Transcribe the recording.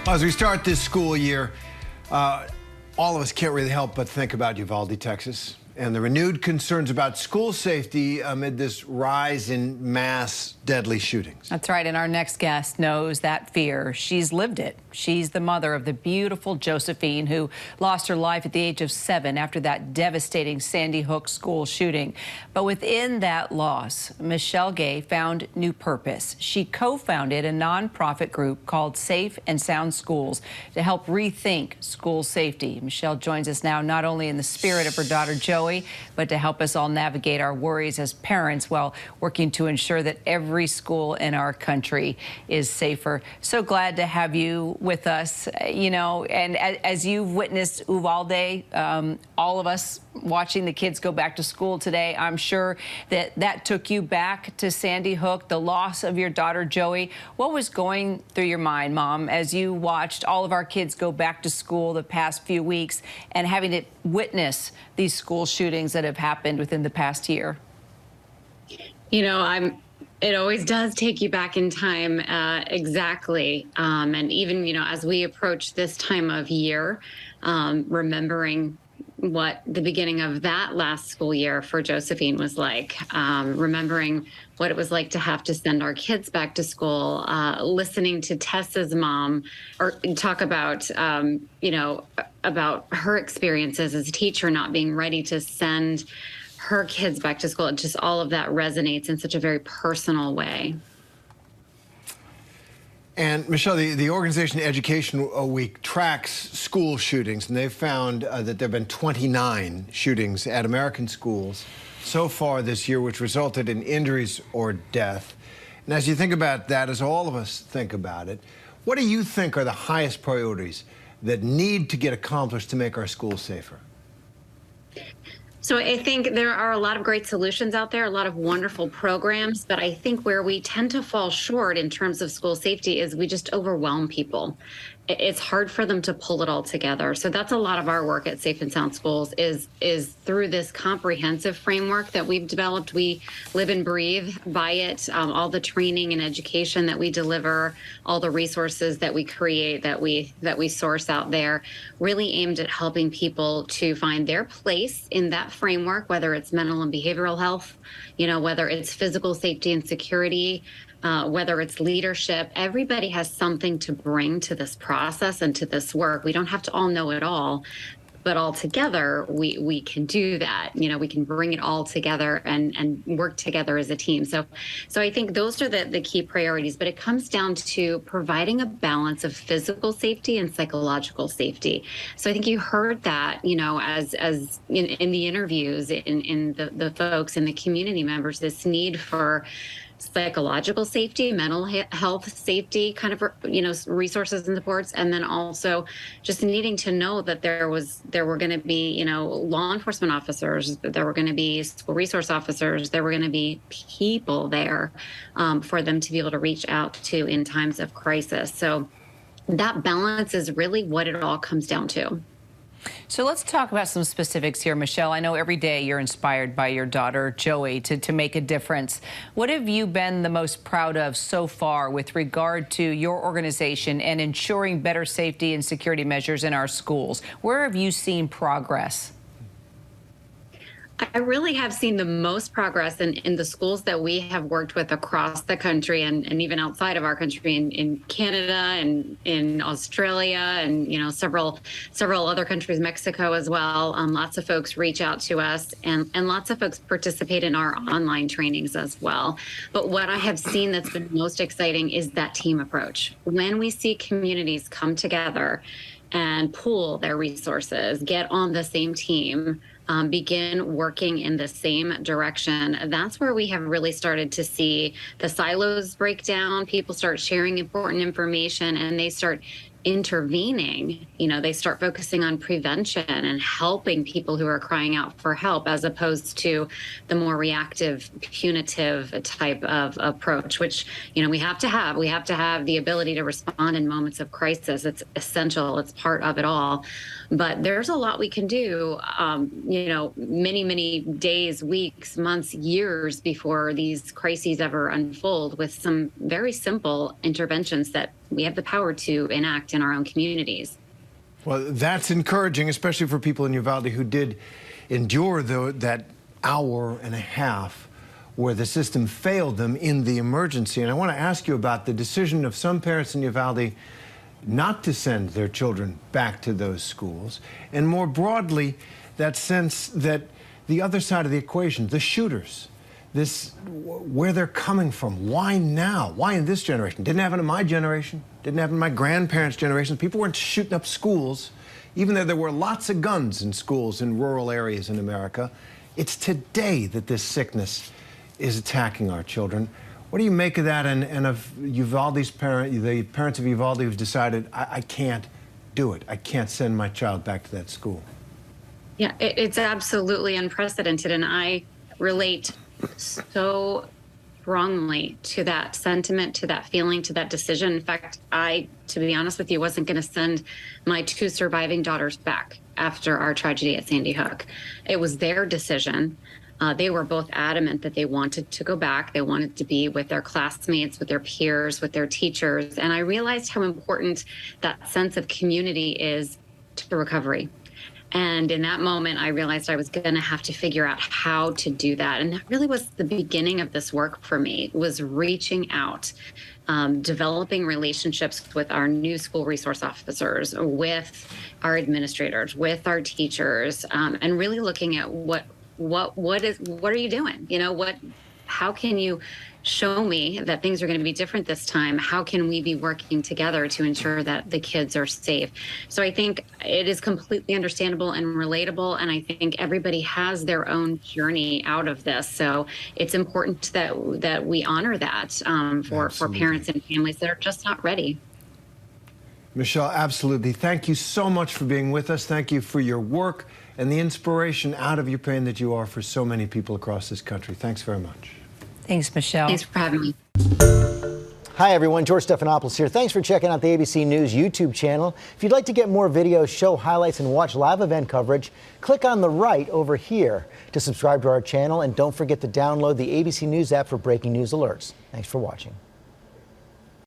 As we start this school year, all of us can't really help but think about Uvalde, Texas, and the renewed concerns about school safety amid this rise in mass deadly shootings. That's right, and our next guest knows that fear. She's lived it. She's the mother of the beautiful Josephine, who lost her life at the age of 7 after that devastating Sandy Hook school shooting. But within that loss, Michele Gay found new purpose. She co-founded a nonprofit group called Safe and Sound Schools to help rethink school safety. Michele joins us now not only in the spirit of her daughter Joey, but to help us all navigate our worries as parents while working to ensure that every school in our country is safer. So glad to have you with us, you know, and as you've witnessed Uvalde, all of us watching the kids go back to school today, I'm sure that that took you back to Sandy Hook, the loss of your daughter Joey. What was going through your mind, Mom, as you watched all of our kids go back to school the past few weeks and having to witness these school shootings that have happened within the past year? You know, it always does take you back in time, exactly. And even, you know, as we approach this time of year, remembering what the beginning of that last school year for Josephine was like, remembering what it was like to have to send our kids back to school, listening to Tessa's mom or talk about, you know, about her experiences as a teacher, not being ready to send her kids back to school. Just all of that resonates in such a very personal way. And Michele, the organization Education Week tracks school shootings, and they've found that there have been 29 shootings at American schools so far this year, which resulted in injuries or death. And as you think about that, as all of us think about it, what do you think are the highest priorities that need to get accomplished to make our schools safer? So I think there are a lot of great solutions out there, a lot of wonderful programs, but I think where we tend to fall short in terms of school safety is we just overwhelm people. It's hard for them to pull it all together. So that's a lot of our work at Safe and Sound Schools is through this comprehensive framework that we've developed. We live and breathe by it. All the training and education that we deliver, all the resources that we create, that we source out there, really aimed at helping people to find their place in that framework, whether it's mental and behavioral health, you know, whether it's physical safety and security, whether it's leadership. Everybody has something to bring to this process and to this work. We don't have to all know it all, but all together we can do that. You know, we can bring it all together and work together as a team. So I think those are the key priorities, but it comes down to providing a balance of physical safety and psychological safety. So I think you heard that, you know, as in the interviews, in the folks and the community members, this need for psychological safety, mental health safety, kind of, you know, resources and supports, and then also just needing to know that there were going to be, you know, law enforcement officers, there were going to be school resource officers, there were going to be people there for them to be able to reach out to in times of crisis. So that balance is really what it all comes down to. So let's talk about some specifics here, Michele. I know every day you're inspired by your daughter, Joey, to make a difference. What have you been the most proud of so far with regard to your organization and ensuring better safety and security measures in our schools? Where have you seen progress? I really have seen the most progress in the schools that we have worked with across the country and even outside of our country, in Canada and in Australia and, you know, several other countries, Mexico as well. Lots of folks reach out to us and lots of folks participate in our online trainings as well. But what I have seen that's been most exciting is that team approach. When we see communities come together and pool their resources, get on the same team, begin working in the same direction, that's where we have really started to see the silos break down. People start sharing important information and they start intervening. You know, they start focusing on prevention and helping people who are crying out for help, as opposed to the more reactive, punitive type of approach, which, you know, we have to have. We have to have the ability to respond in moments of crisis. It's essential. It's part of it all. But there's a lot we can do, many days, weeks, months, years before these crises ever unfold, with some very simple interventions that we have the power to enact in our own communities. Well, that's encouraging, especially for people in Uvalde who did endure that hour and a half where the system failed them in the emergency. And I want to ask you about the decision of some parents in Uvalde not to send their children back to those schools, and more broadly, that sense that the other side of the equation, the shooters, where they're coming from, why now? Why in this generation? Didn't happen in my generation, didn't happen in my grandparents' generation. People weren't shooting up schools, even though there were lots of guns in schools in rural areas in America. It's today that this sickness is attacking our children. What do you make of that, and of Uvalde's the parents of Uvalde who've decided, I can't do it. I can't send my child back to that school? Yeah, it's absolutely unprecedented, and I relate so strongly to that sentiment, to that feeling, to that decision. In fact, to be honest with you, wasn't going to send my 2 surviving daughters back after our tragedy at Sandy Hook. It was their decision. They were both adamant that they wanted to go back. They wanted to be with their classmates, with their peers, with their teachers. And I realized how important that sense of community is to recovery. And in that moment, I realized I was going to have to figure out how to do that. And that really was the beginning of this work for me, was reaching out, developing relationships with our new school resource officers, with our administrators, with our teachers, and really looking at what are you doing? How can you show me that things are going to be different this time? How can we be working together to ensure that the kids are safe? So I think it is completely understandable and relatable, and I think everybody has their own journey out of this. So it's important that we honor that for parents and families that are just not ready. Michele, absolutely. Thank you so much for being with us. Thank you for your work and the inspiration out of your pain that you are for so many people across this country. Thanks very much. Thanks, Michele. Thanks for having me. Hi, everyone. George Stephanopoulos here. Thanks for checking out the ABC News YouTube channel. If you'd like to get more videos, show highlights, and watch live event coverage, click on the right over here to subscribe to our channel. And don't forget to download the ABC News app for breaking news alerts. Thanks for watching.